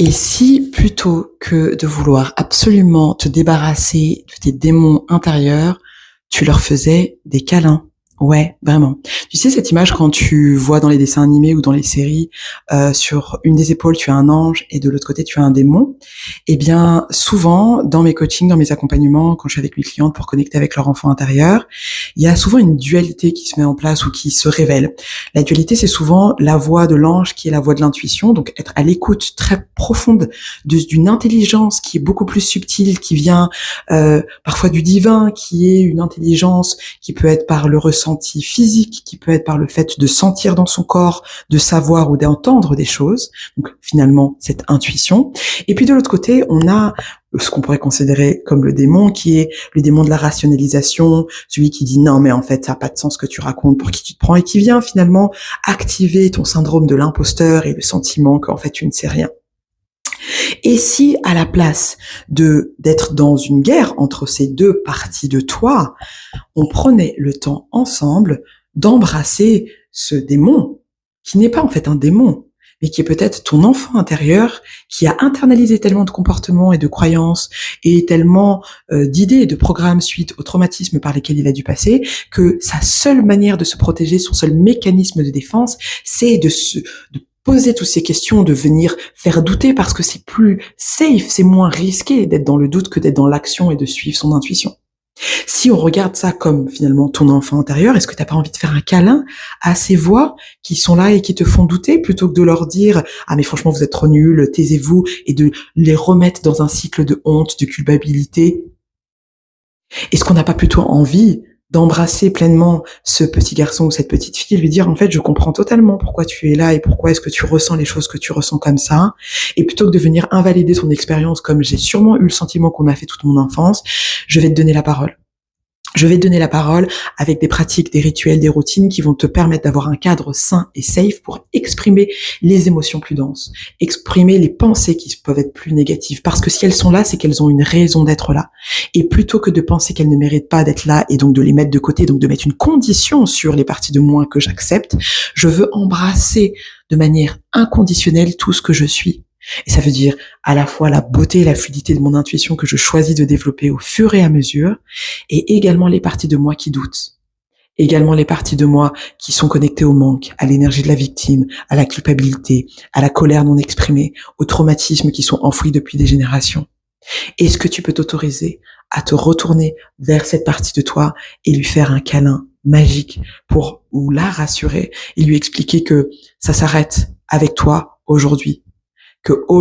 Et si, plutôt que de vouloir absolument te débarrasser de tes démons intérieurs, tu leur faisais des câlins? Ouais, vraiment. Tu sais cette image quand tu vois dans les dessins animés ou dans les séries, sur une des épaules tu as un ange et de l'autre côté tu as un démon? Eh bien, souvent dans mes coachings, dans mes accompagnements, quand je suis avec mes clientes pour connecter avec leur enfant intérieur, il y a souvent une dualité qui se met en place ou qui se révèle. La dualité, c'est souvent la voix de l'ange qui est la voix de l'intuition, donc être à l'écoute très profonde d'une intelligence qui est beaucoup plus subtile, qui vient parfois du divin, qui est une intelligence qui peut être par le ressenti physique, qui peut être par le fait de sentir dans son corps, de savoir ou d'entendre des choses. Donc finalement, cette intuition. Et puis de l'autre côté, on a ce qu'on pourrait considérer comme le démon, qui est le démon de la rationalisation, celui qui dit non mais en fait ça n'a pas de sens ce que tu racontes, pour qui tu te prends, et qui vient finalement activer ton syndrome de l'imposteur et le sentiment qu'en fait tu ne sais rien. Et si, à la place d'être dans une guerre entre ces deux parties de toi, on prenait le temps ensemble d'embrasser ce démon, qui n'est pas en fait un démon, mais qui est peut-être ton enfant intérieur, qui a internalisé tellement de comportements et de croyances, et tellement d'idées et de programmes suite aux traumatismes par lesquels il a dû passer, que sa seule manière de se protéger, son seul mécanisme de défense, c'est de poser toutes ces questions, de venir faire douter, parce que c'est plus safe, c'est moins risqué d'être dans le doute que d'être dans l'action et de suivre son intuition. Si on regarde ça comme finalement ton enfant intérieur, est-ce que t'as pas envie de faire un câlin à ces voix qui sont là et qui te font douter, plutôt que de leur dire « Ah mais franchement vous êtes trop nuls, taisez-vous » et de les remettre dans un cycle de honte, de culpabilité? Est-ce qu'on n'a pas plutôt envie d'embrasser pleinement ce petit garçon ou cette petite fille et lui dire en fait je comprends totalement pourquoi tu es là et pourquoi est-ce que tu ressens les choses que tu ressens comme ça, et plutôt que de venir invalider ton expérience comme j'ai sûrement eu le sentiment qu'on a fait toute mon enfance, je vais te donner la parole. Je vais te donner la parole avec des pratiques, des rituels, des routines qui vont te permettre d'avoir un cadre sain et safe pour exprimer les émotions plus denses, exprimer les pensées qui peuvent être plus négatives. Parce que si elles sont là, c'est qu'elles ont une raison d'être là. Et plutôt que de penser qu'elles ne méritent pas d'être là et donc de les mettre de côté, donc de mettre une condition sur les parties de moi que j'accepte, je veux embrasser de manière inconditionnelle tout ce que je suis. Et ça veut dire à la fois la beauté et la fluidité de mon intuition que je choisis de développer au fur et à mesure, et également les parties de moi qui doutent, également les parties de moi qui sont connectées au manque, à l'énergie de la victime, à la culpabilité, à la colère non exprimée, aux traumatismes qui sont enfouis depuis des générations. Est-ce que tu peux t'autoriser à te retourner vers cette partie de toi et lui faire un câlin magique pour la rassurer et lui expliquer que ça s'arrête avec toi aujourd'hui, que